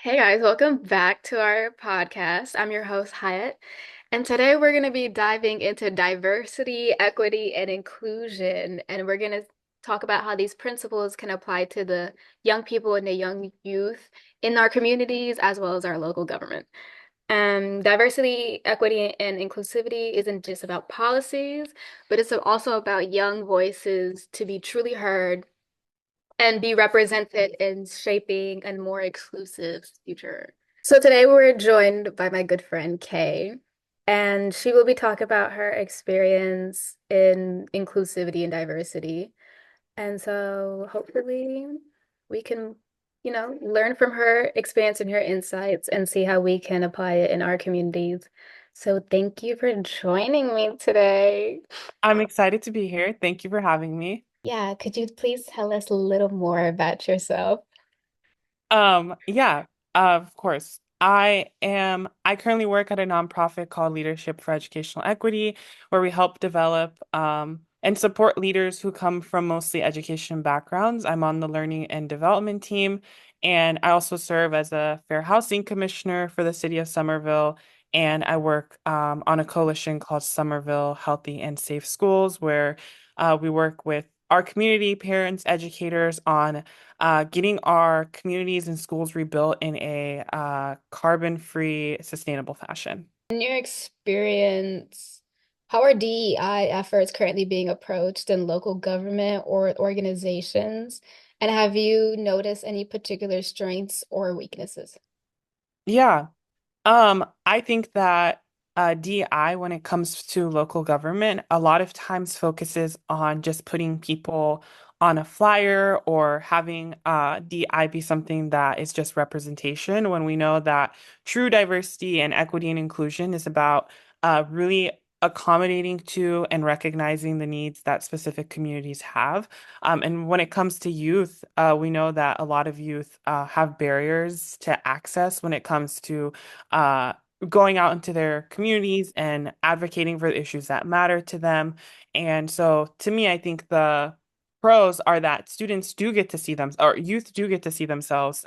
Hey guys, welcome back to our podcast. I'm your host, Hyatt, and today we're going to be diving into diversity, equity, and inclusion. And we're going to talk about how these principles can apply to the young people and the young youth in our communities as well as our local government. Diversity, equity, and inclusivity isn't just about policies, but it's also about young voices to be truly heard and be represented in shaping a more inclusive future. So today we're joined by my good friend Kay, and she will be talking about her experience in inclusivity and diversity. And so hopefully we can, learn from her experience and her insights and see how we can apply it in our communities. So thank you for joining me today. I'm excited to be here. Thank you for having me. Yeah, could you please tell us a little more about yourself? Yeah, of course. I currently work at a nonprofit called Leadership for Educational Equity, where we help develop and support leaders who come from mostly education backgrounds. I'm on the learning and development team, and I also serve as a fair housing commissioner for the city of Somerville. And I work on a coalition called Somerville Healthy and Safe Schools, where we work with our community, parents, educators on getting our communities and schools rebuilt in a carbon-free, sustainable fashion. In your experience, how are DEI efforts currently being approached in local government or organizations? And have you noticed any particular strengths or weaknesses? Yeah. I think that DEI, when it comes to local government, a lot of times focuses on just putting people on a flyer or having DEI be something that is just representation, when we know that true diversity and equity and inclusion is about really accommodating to and recognizing the needs that specific communities have. And when it comes to youth, we know that a lot of youth have barriers to access when it comes to uh, going out into their communities and advocating for the issues that matter to them. And so to me, I think the pros are that students do get to see them, or youth do get to see themselves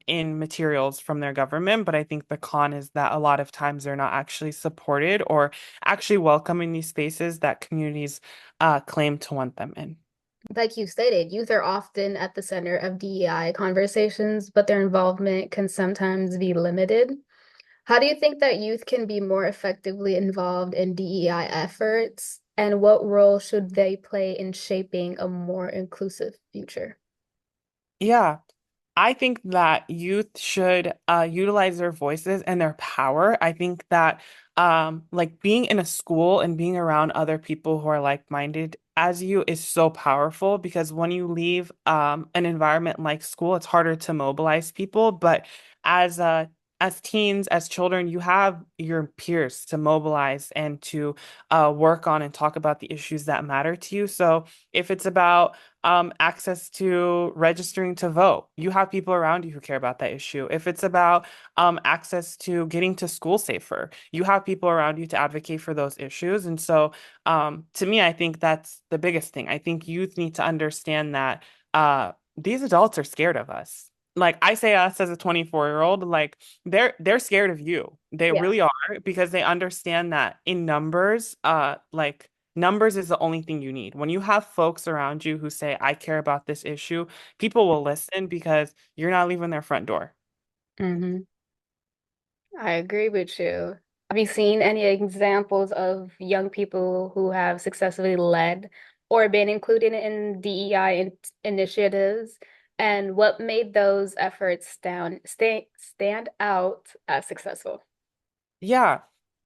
in materials from their government. But I think the con is that a lot of times they're not actually supported or actually welcome in these spaces that communities claim to want them in. Like you stated, youth are often at the center of DEI conversations, but their involvement can sometimes be limited. How do you think that youth can be more effectively involved in DEI efforts, and what role should they play in shaping a more inclusive future? Yeah. I think that youth should utilize their voices and their power. I think that like being in a school and being around other people who are like-minded as you is so powerful because when you leave an environment like school, it's harder to mobilize people. But as as teens, as children, you have your peers to mobilize and to work on and talk about the issues that matter to you. So if it's about access to registering to vote. You have people around you who care about that issue. If it's about access to getting to school safer, you have people around you to advocate for those issues. And so, to me, I think that's the biggest thing. I think youth need to understand that these adults are scared of us. Like I say us as a 24-year-old, like they're scared of you. They Yeah. really are because they understand that in numbers, like numbers is the only thing you need. When you have folks around you who say, I care about this issue, people will listen because you're not leaving their front door. Hmm. I agree with you. Have you seen any examples of young people who have successfully led or been included in DEI initiatives? And what made those efforts stand out as successful? Yeah.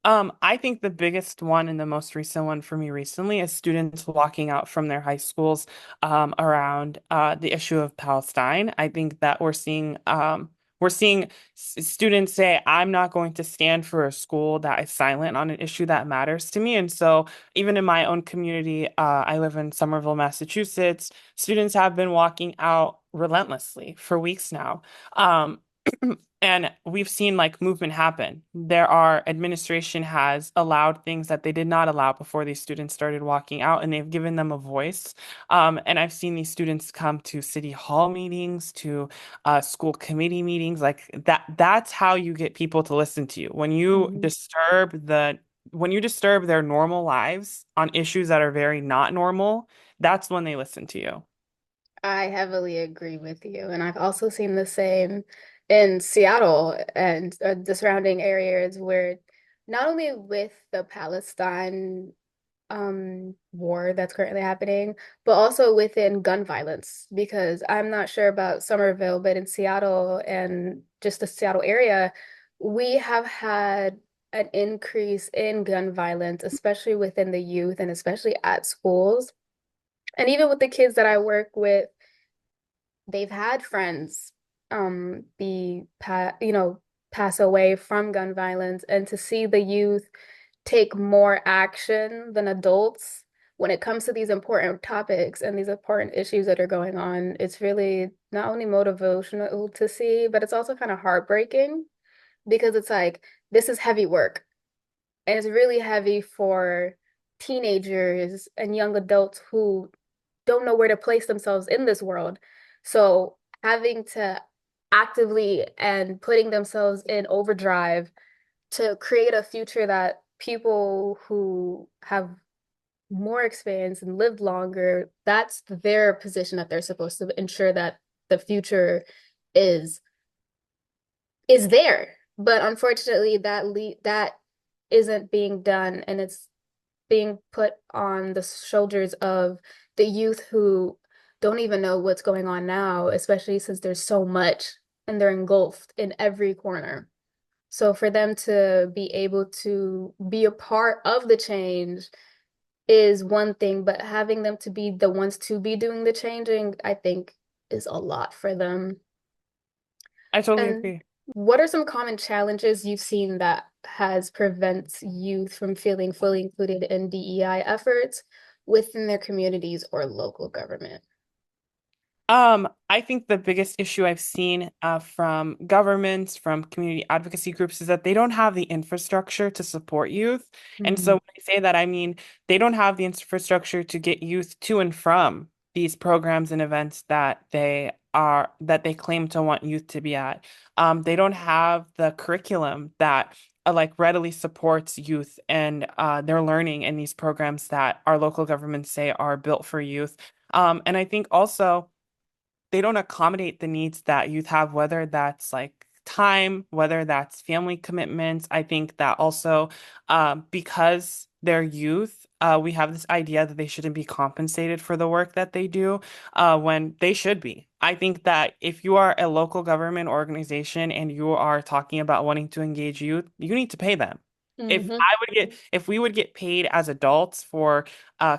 I think the biggest one and the most recent one for me recently is students walking out from their high schools around the issue of Palestine. I think that we're seeing students say, I'm not going to stand for a school that is silent on an issue that matters to me. And so even in my own community, I live in Somerville, Massachusetts, students have been walking out relentlessly for weeks now. And we've seen like movement happen. Our administration has allowed things that they did not allow before these students started walking out, and they've given them a voice. And I've seen these students come to city hall meetings, to school committee meetings, like that. That's how you get people to listen to you. Mhm. When you disturb their normal lives on issues that are very not normal, that's when they listen to you. I heavily agree with you. And I've also seen the same in Seattle and the surrounding areas where not only with the Palestine war that's currently happening, but also within gun violence. Because I'm not sure about Somerville, but in Seattle and just the Seattle area, we have had an increase in gun violence, especially within the youth and especially at schools. And even with the kids that I work with, they've had friends be pass away from gun violence, and to see the youth take more action than adults when it comes to these important topics and these important issues that are going on, it's really not only motivational to see, but it's also kind of heartbreaking because it's like this is heavy work, and it's really heavy for teenagers and young adults who don't know where to place themselves in this world. So having to actively and putting themselves in overdrive to create a future that people who have more experience and lived longer, that's their position that they're supposed to ensure that the future is is there. But unfortunately, that isn't being done, and it's being put on the shoulders of the youth who don't even know what's going on now, especially since there's so much and they're engulfed in every corner. So for them to be able to be a part of the change is one thing, but having them to be the ones to be doing the changing, I think is a lot for them. I totally And agree. what are some common challenges you've seen that has prevents youth from feeling fully included in DEI efforts within their communities or local government? I think the biggest issue I've seen from governments, from community advocacy groups, is that they don't have the infrastructure to support youth. And so Mm, when I say that, I mean they don't have the infrastructure to get youth to and from these programs and events that they claim to want youth to be at. They don't have the curriculum that like readily supports youth and their learning in these programs that our local governments say are built for youth. And I think also they don't accommodate the needs that youth have, whether that's like time, whether that's family commitments. I think that also because they're youth, we have this idea that they shouldn't be compensated for the work that they do when they should be. I think that if you are a local government organization and you are talking about wanting to engage youth, you need to pay them. hmm If we would get paid as adults for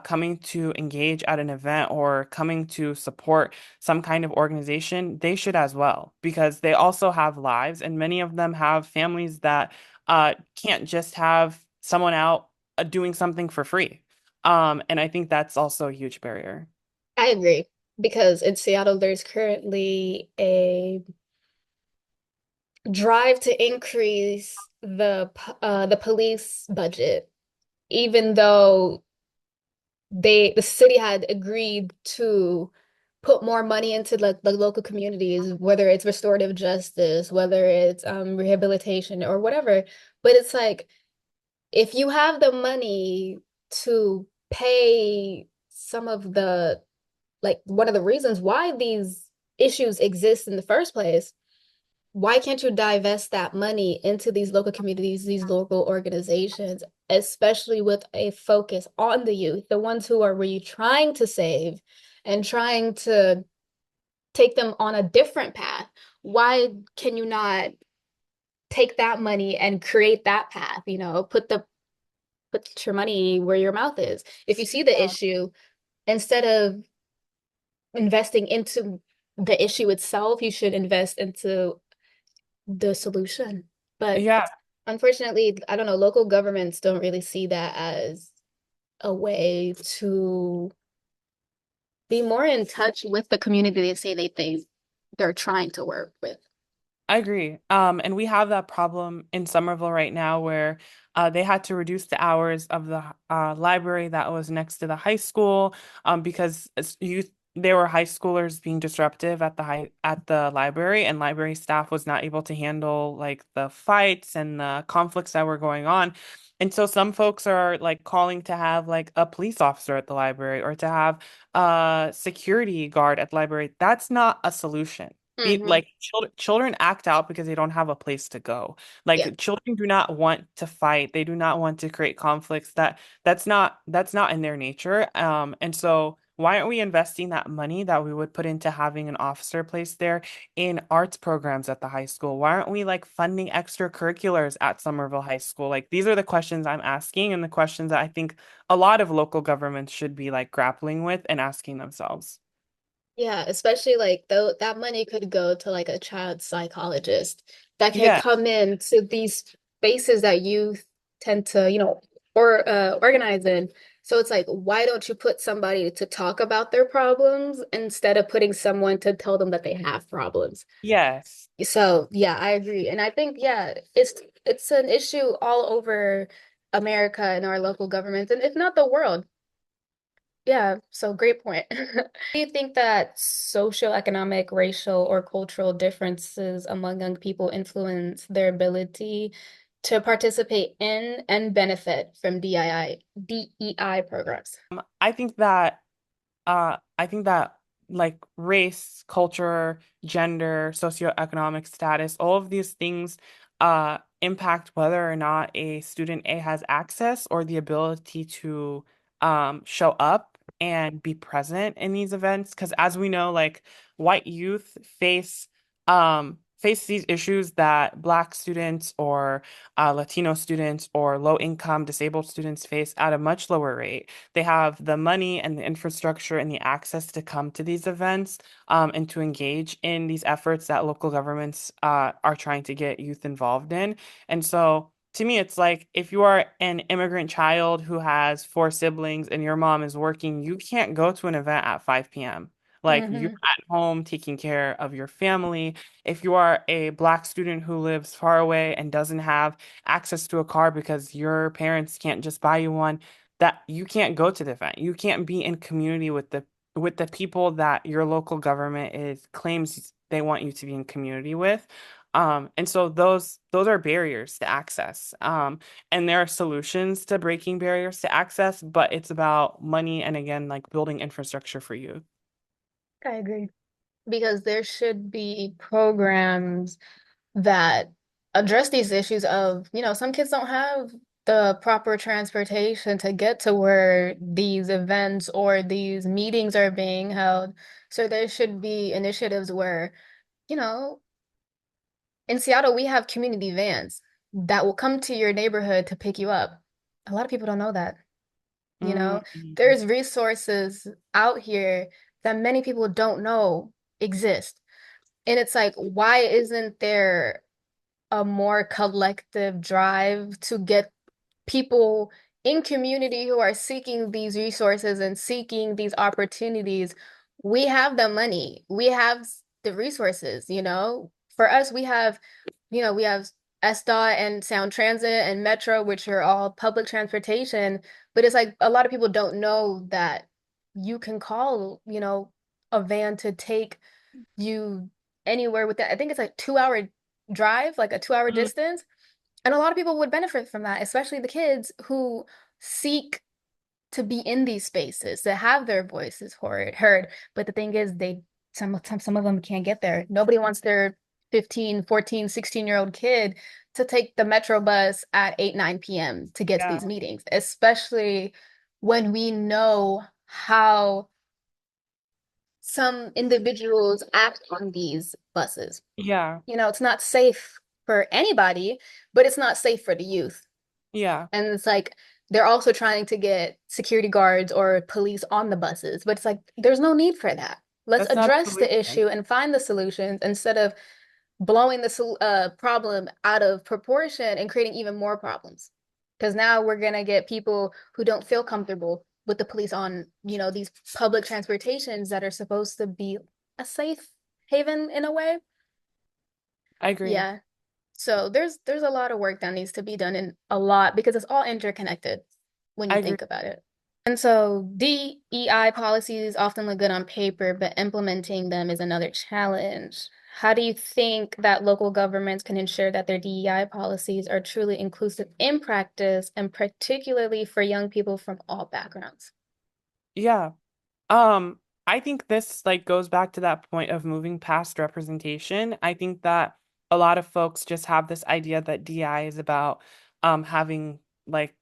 coming to engage at an event or coming to support some kind of organization, they should as well, because they also have lives and many of them have families that can't just have someone out doing something for free. And I think that's also a huge barrier. I agree because in Seattle, there's currently a drive to increase the police budget, even though the city had agreed to put more money into like the local communities, whether it's restorative justice, whether it's rehabilitation or whatever. But it's like if you have the money to pay some of the like one of the reasons why these issues exist in the first place, why can't you divest that money into these local communities, these local organizations, especially with a focus on the youth, the ones who are really trying to save and trying to take them on a different path? Why can you not take that money and create that path? Put your money where your mouth is. If you see the issue, instead of investing into the issue itself, you should invest into the solution. But Yeah, unfortunately, I don't know, local governments don't really see that as a way to be more in touch with the community they say they're trying to work with. I agree. And we have that problem in Somerville right now where they had to reduce the hours of the library that was next to the high school because youth there were high schoolers being disruptive at the library, and library staff was not able to handle like the fights and the conflicts that were going on. And so some folks are like calling to have like a police officer at the library or to have a security guard at the library. That's not a solution. Hmm. Like children act out because they don't have a place to go. Yeah. Like children do not want to fight. They do not want to create conflicts. That's not in their nature. And so why aren't we investing that money that we would put into having an officer placed there in arts programs at the high school? Why aren't we like funding extracurriculars at Somerville High School? Like these are the questions I'm asking and the questions that I think a lot of local governments should be like grappling with and asking themselves. Yeah, especially like though that money could go to like a child psychologist that can Yeah. come in to these spaces that you tend to, or organize in. So it's like, why don't you put somebody to talk about their problems instead of putting someone to tell them that they have problems? Yes. So yeah, I agree. And I think, yeah, it's an issue all over America and our local governments, and if not the world. Yeah, so great point. Do you think that socioeconomic, racial, or cultural differences among young people influence their ability to participate in and benefit from DEI programs? I think that like race, culture, gender, socioeconomic status, all of these things impact whether or not a student A has access or the ability to show up and be present in these events. Because as we know, like white youth face these issues that Black students or Latino students or low income disabled students face at a much lower rate. They have the money and the infrastructure and the access to come to these events and to engage in these efforts that local governments are trying to get youth involved in. And so to me, it's like if you are an immigrant child who has four siblings and your mom is working, you can't go to an event at 5 p.m. Like you're Hmm. at home taking care of your family. If you are a Black student who lives far away and doesn't have access to a car because your parents can't just buy you one, that you can't go to the event. You can't be in community with the people that your local government is claims they want you to be in community with. And so those are barriers to access. And there are solutions to breaking barriers to access, but it's about money and again, like building infrastructure for youth. I agree. Because there should be programs that address these issues of, some kids don't have the proper transportation to get to where these events or these meetings are being held. So there should be initiatives where, you know, in Seattle, we have community vans that will come to your neighborhood to pick you up. A lot of people don't know that, you know? Mhm. There's resources out here that many people don't know exist. And it's like, why isn't there a more collective drive to get people in community who are seeking these resources and seeking these opportunities? We have the money, we have the resources, For us, we have SDOT and Sound Transit and Metro, which are all public transportation. But it's like a lot of people don't know that you can call, a van to take you anywhere with that. I think it's like 2 hour drive, like a 2 hour Mhm. distance. And a lot of people would benefit from that, especially the kids who seek to be in these spaces, to have their voices heard. But the thing is, some of them can't get there. Nobody wants their 15, 14, 16-year-old kid to take the metro bus at 8, 9 p.m. to get to Yeah. these meetings, especially when we know how some individuals act on these buses. Yeah. It's not safe for anybody, but it's not safe for the youth. Yeah. And it's like they're also trying to get security guards or police on the buses, but it's like there's no need for that. Let's That's not the address the solution. issue and find the solutions instead of blowing the problem out of proportion and creating even more problems. Because now we're gonna get people who don't feel comfortable with the police on, these public transportations that are supposed to be a safe haven in a way. I agree. Yeah. So there's a lot of work that needs to be done and a lot because it's all interconnected when I you agree. think about it. And so DEI policies often look good on paper, but implementing them is another challenge. How do you think that local governments can ensure that their DEI policies are truly inclusive in practice, and particularly for young people from all backgrounds? Yeah. Um, I think this like goes back to that point of moving past representation. I think that a lot of folks just have this idea that DI is about having like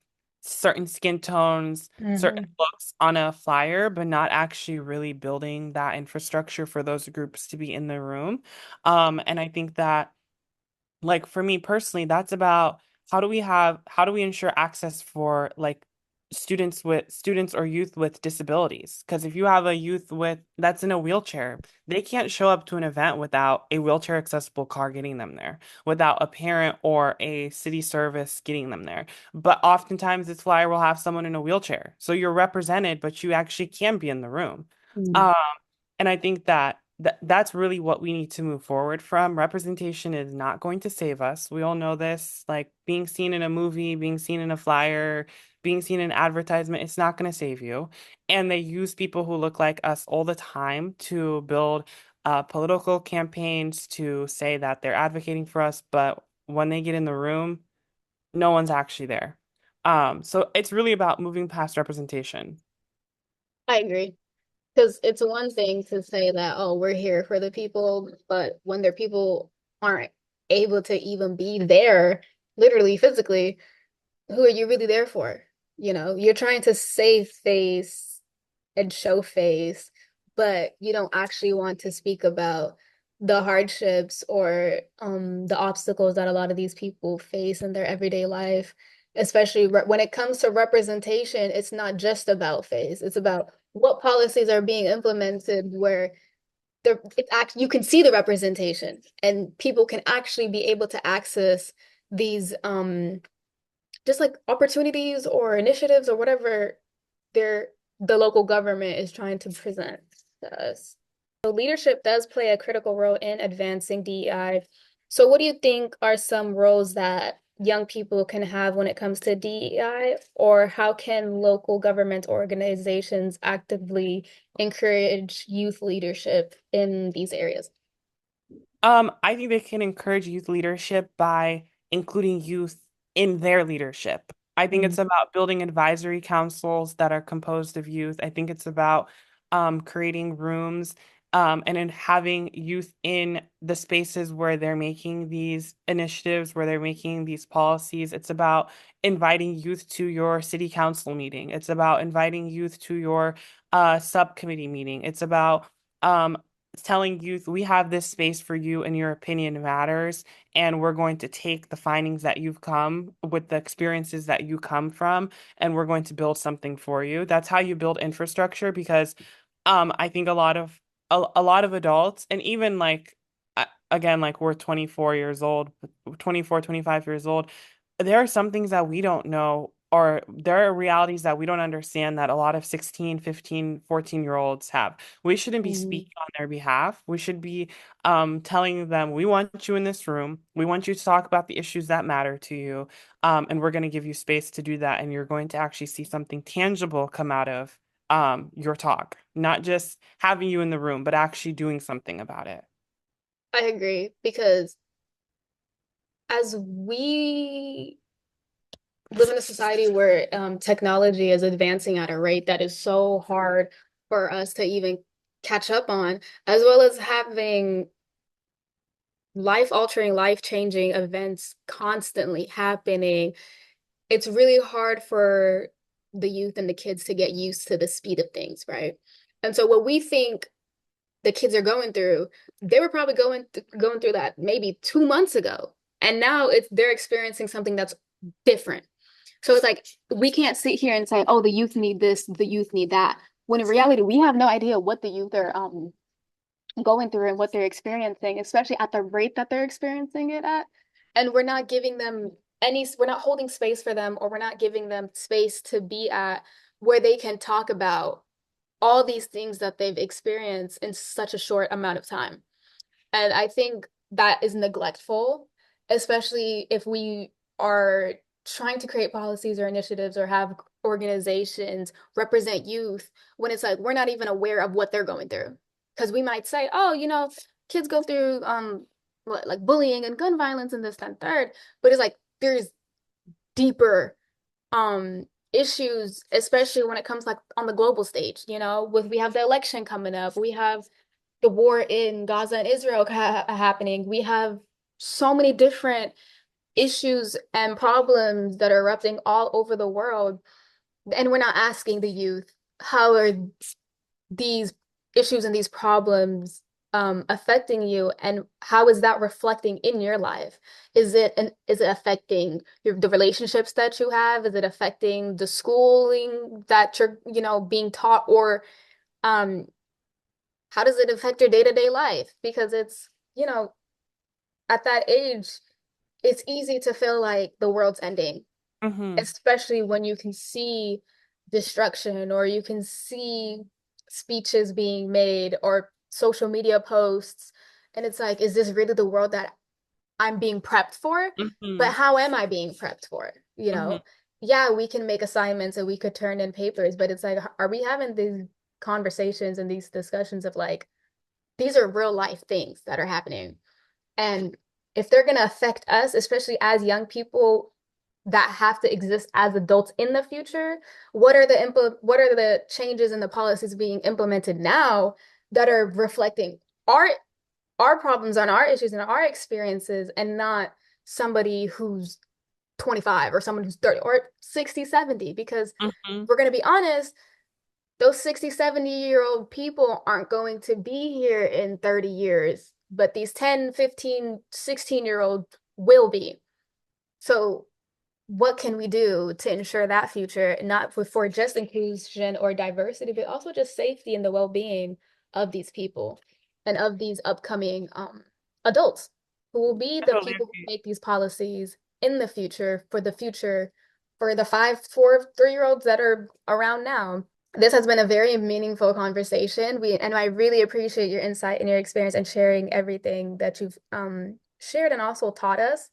certain skin tones, certain Hmm. looks on a flyer, but not actually really building that infrastructure for those groups to be in the room. And I think that like for me personally, that's about how do we ensure access for like students or youth with disabilities? Because if you have a youth with that's in a wheelchair, they can't show up to an event without a wheelchair accessible car getting them there, without a parent or a city service getting them there. But oftentimes this flyer will have someone in a wheelchair. So you're represented, but you actually can be in the room. Mm. Um, and I think that that's really what we need to move forward from. Representation is not going to save us. We all know this. Like being seen in a movie, being seen in a flyer, being seen in an advertisement, it's not going to save you. And they use people who look like us all the time to build political campaigns to say that they're advocating for us, but when they get in the room, no one's actually there. So it's really about moving past representation. I agree. Because it's one thing to say that, oh, we're here for the people, but when their people aren't able to even be there, literally, physically, who are you really there for? You're trying to save face and show face, but you don't actually want to speak about the hardships or the obstacles that a lot of these people face in their everyday life. Especially when it comes to representation, it's not just about face. It's about what policies are being implemented where you can see the representation and people can actually be able to access these just like opportunities or initiatives or whatever they're the local government is trying to present to us. So leadership does play a critical role in advancing DEI. So what do you think are some roles that young people can have when it comes to DEI, or how can local government organizations actively encourage youth leadership in these areas? I think they can encourage youth leadership by including youth in their leadership. I think Mm. it's about building advisory councils that are composed of youth. I think it's about creating rooms and in having youth in the spaces where they're making these initiatives, where they're making these policies. It's about inviting youth to your city council meeting. It's about inviting youth to your subcommittee meeting. It's about um, telling youth we have this space for you and your opinion matters, and we're going to take the findings that you've come with the experiences that you come from, and we're going to build something for you. That's how you build infrastructure because I think a lot of adults and even like again like we're 24 years old, 24, 25 years old, there are some things that we don't know or there are realities that we don't understand that a lot of 16, 15, 14-year olds have. We shouldn't be Mhm. speaking on their behalf. We should be telling them, we want you in this room. We want you to talk about the issues that matter to you. And we're going to give you space to do that. And you're going to actually see something tangible come out of your talk, not just having you in the room, but actually doing something about it. I agree because as we live in a society where technology is advancing at a rate that is so hard for us to even catch up on, as well as having life-altering, life-changing events constantly happening. It's really hard for the youth and the kids to get used to the speed of things, right? And so what we think the kids are going through, they were probably going through that maybe 2 months ago. And now they're experiencing something that's different. So it's like we can't sit here and say, "Oh, the youth need this, the youth need that." When in reality, we have no idea what the youth are going through and what they're experiencing, especially at the rate that they're experiencing it at. And we're not holding space for them, or we're not giving them space to be at where they can talk about all these things that they've experienced in such a short amount of time. And I think that is neglectful, especially if we are trying to create policies or initiatives or have organizations represent youth when it's like we're not even aware of what they're going through. Because we might say, oh, kids go through like bullying and gun violence and this, that, and third, but it's like there's deeper issues, especially when it comes like on the global stage, with we have the election coming up, we have the war in Gaza and Israel happening. We have so many different issues and problems that are erupting all over the world. And we're not asking the youth, how are these issues and these problems affecting you, and how is that reflecting in your life? Is it affecting the relationships that you have? Is it affecting the schooling that you're, being taught? Or um, how does it affect your day-to-day life? Because it's, at that age, it's easy to feel like the world's ending, Hmm. especially when you can see destruction or you can see speeches being made or social media posts. And it's like, is this really the world that I'm being prepped for? But Hmm. how am I being prepped for? Hmm. Yeah, we can make assignments and we could turn in papers, but it's like, are we having these conversations and these discussions of like, these are real life things that are happening? And if they're going to affect us, especially as young people that have to exist as adults in the future, what are the changes in the policies being implemented now that are reflecting our our problems and our issues and our experiences, and not somebody who's 25 or someone who's 30 or 60, 70? Because Hmm. we're going to be honest, those 60, 70-year-old people aren't going to be here in 30 years, but these 10, 15, 16-year-old will be. So what can we do to ensure that future, not for just inclusion or diversity, but also just safety and the well-being of these people and of these upcoming adults who will be I the totally people who agree. make these policies in the future, for the 5, 4, 3-year-olds that are around now. This has been a very meaningful conversation. And I really appreciate your insight and your experience and sharing everything that you've shared and also taught us.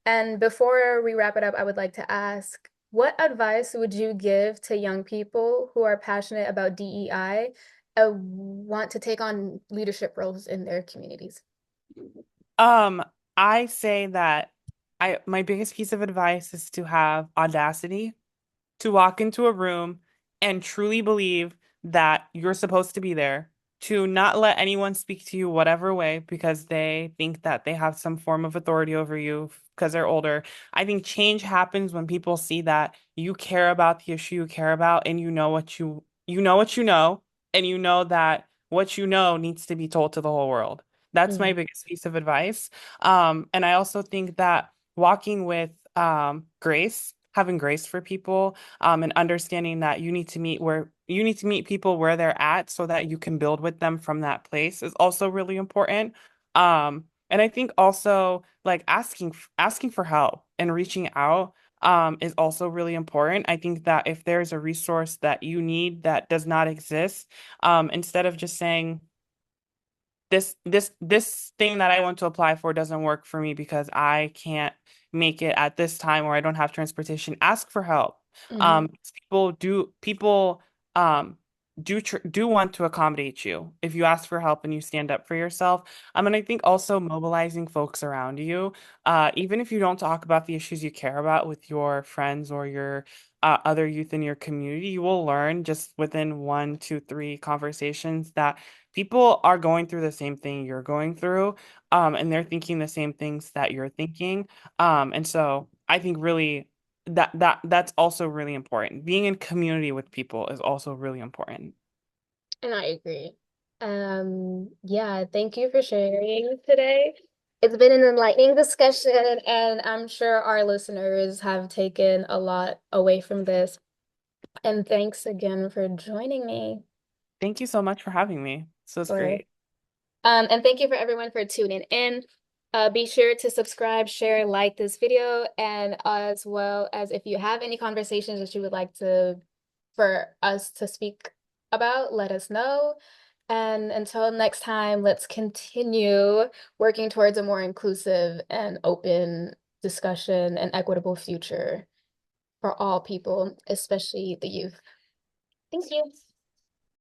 And before we wrap it up, I would like to ask, what advice would you give to young people who are passionate about DEI and want to take on leadership roles in their communities? Um, I say that I my biggest piece of advice is to have audacity to walk into a room and truly believe that you're supposed to be there, to not let anyone speak to you whatever way because they think that they have some form of authority over you because they're older. I think change happens when people see that you care about the issue you care about and you know what you know, and you know that what you know needs to be told to the whole world. That's my Mm. biggest piece of advice. And I also think that walking with grace, having grace for people, and understanding that you need to meet people where they're at so that you can build with them from that place is also really important. And I think also like asking for help and reaching out is also really important. I think that if there's a resource that you need that does not exist, instead of just saying this thing that I want to apply for doesn't work for me because I can't make it at this time or I don't have transportation. Ask for help. Hmm. People um do want to accommodate you if you ask for help and you stand up for yourself. And I think also mobilizing folks around you, even if you don't talk about the issues you care about with your friends or your other youth in your community, you will learn just within 1, 2, 3 conversations that people are going through the same thing you're going through, and they're thinking the same things that you're thinking. And so I think really that's also really important. Being in community with people is also really important. And I agree. Yeah, thank you for sharing today. It's been an enlightening discussion, and I'm sure our listeners have taken a lot away from this. And thanks again for joining me. Thank you so much for having me. This was For great. And thank you for everyone for tuning in. Be sure to subscribe, share, like this video, and as well as if you have any conversations that you would like to for us to speak about, let us know. And until next time, let's continue working towards a more inclusive and open discussion and equitable future for all people, especially the youth. Thank you.